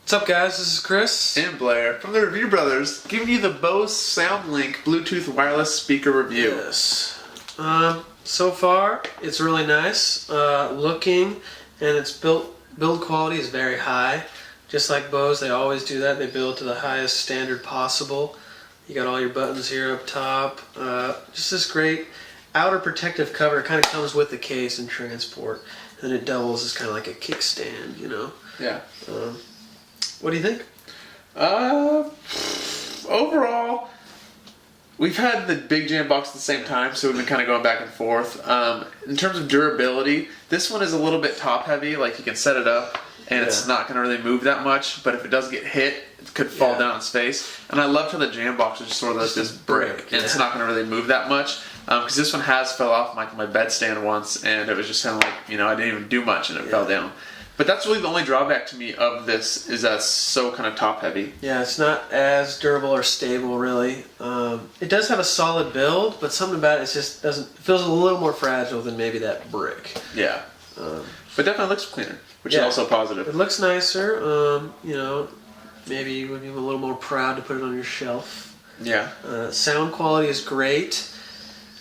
What's up, guys? This is Chris and Blair from the Review Brothers, giving you the Bose SoundLink-Bluetooth wireless speaker review. Yes. So far, it's really nice looking, and its build quality is very high. Just like Bose, they always do that. They build to the highest standard possible. You got all your buttons here up top. Just this great outer protective cover. It kind of comes with the case and transport, and it doubles as kind of like a kickstand, you know? Yeah. What do you think? Overall, we've had the big jam box at the same time, so we've been kind of going back and forth. In terms of durability, this one is a little bit top heavy. Like, you can set it up and it's not going to really move that much, but if it does get hit, it could fall down its face. And I loved how the jam box is just sort of like this brick, and it's not going to really move that much. Because this one has fell off my bedstand once, and it was just kind of like, I didn't even do much and it fell down. But that's really the only drawback to me of this, is that it's so kind of top heavy. Yeah, it's not as durable or stable, really. It does have a solid build, but something about it just doesn't, it feels a little more fragile than maybe that brick. Yeah. But definitely looks cleaner, which is also positive. It looks nicer. Maybe you would be a little more proud to put it on your shelf. Yeah. Sound quality is great.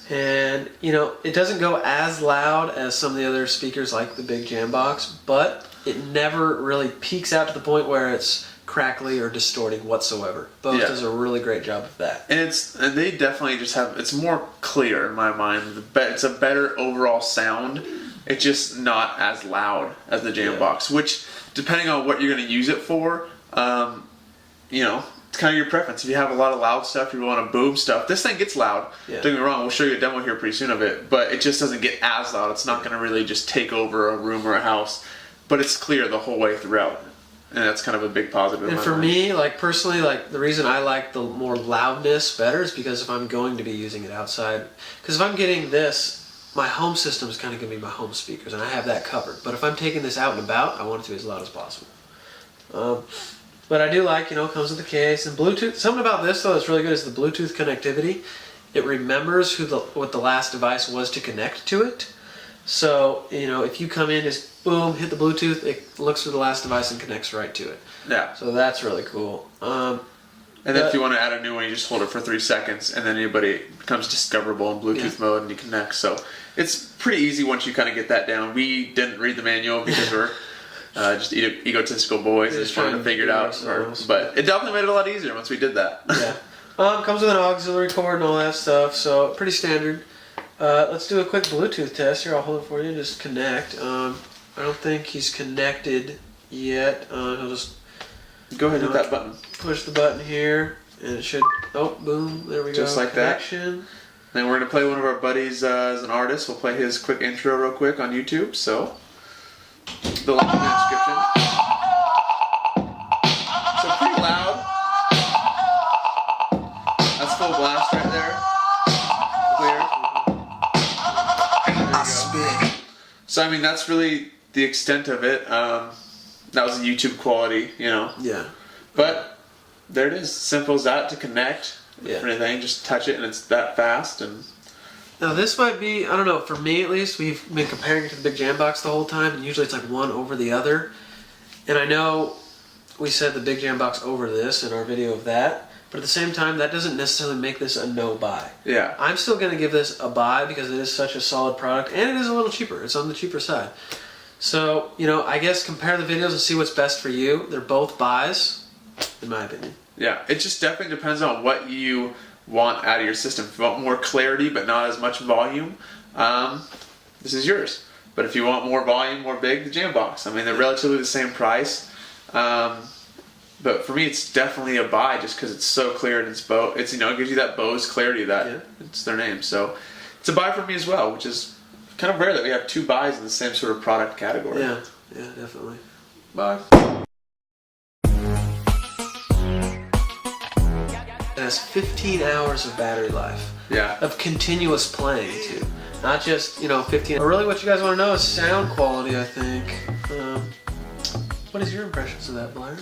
And, it doesn't go as loud as some of the other speakers like the big jam box, but it never really peaks out to the point where it's crackly or distorting whatsoever. Bose does a really great job of that. And they definitely just have, it's more clear in my mind. It's a better overall sound. It's just not as loud as the jam box, which, depending on what you're going to use it for, it's kind of your preference. If you have a lot of loud stuff, you want to boom stuff. This thing gets loud. Yeah. Don't get me wrong, we'll show you a demo here pretty soon of it, but it just doesn't get as loud. It's not going to really just take over a room or a house, but it's clear the whole way throughout. And that's kind of a big positive. And for me, personally, the reason I like the more loudness better is because if I'm going to be using it outside, because if I'm getting this, my home system is kind of going to be my home speakers, and I have that covered. But if I'm taking this out and about, I want it to be as loud as possible. But I do like, it comes with the case and Bluetooth. Something about this, though, that's really good is the Bluetooth connectivity. It remembers what the last device was to connect to it. So, if you come in, just boom, hit the Bluetooth, it looks for the last device and connects right to it. Yeah. So that's really cool. And then if you want to add a new one, you just hold it for 3 seconds, and then it becomes discoverable in Bluetooth mode, and you connect. So it's pretty easy once you kind of get that down. We didn't read the manual because we're just egotistical boys and just trying to figure it out. But it definitely made it a lot easier once we did that. Yeah. Comes with an auxiliary cord and all that stuff, so pretty standard. Let's do a quick Bluetooth test here. I'll hold it for you. Just connect. I don't think he's connected yet. He'll just go ahead and hit that button. Push the button here, and it should. Oh, boom! There we go. Just like Connection. that. Then we're gonna play one of our buddies as an artist. We'll play his quick intro real quick on YouTube. So the link in the description. So pretty loud. That's full blast right there. Clear. There you go. So I mean, that's really the extent of it. That was the YouTube quality, Yeah. But there it is. Simple as that to connect. Yeah. For anything, just touch it and it's that fast. And now this might be, I don't know, for me at least, we've been comparing it to the big jam box the whole time, and usually it's like one over the other. And I know we said the big jam box over this in our video of that, but at the same time, that doesn't necessarily make this a no buy. Yeah. I'm still going to give this a buy because it is such a solid product, and it is a little cheaper. It's on the cheaper side. So, I guess compare the videos and see what's best for you. They're both buys, in my opinion. Yeah, it just definitely depends on what you want out of your system. If you want more clarity but not as much volume, this is yours. But if you want more volume, more big, the jam box. I mean, they're relatively the same price. But for me, it's definitely a buy just because it's so clear and it's it gives you that Bose clarity that it's their name. So it's a buy for me as well, which is kind of rare that we have 2 buys in the same sort of product category. Yeah, definitely. Bye. It has 15 hours of battery life. Yeah. Of continuous playing, too. Not just, 15. But really what you guys want to know is sound quality, I think. What is your impressions of that, Blair?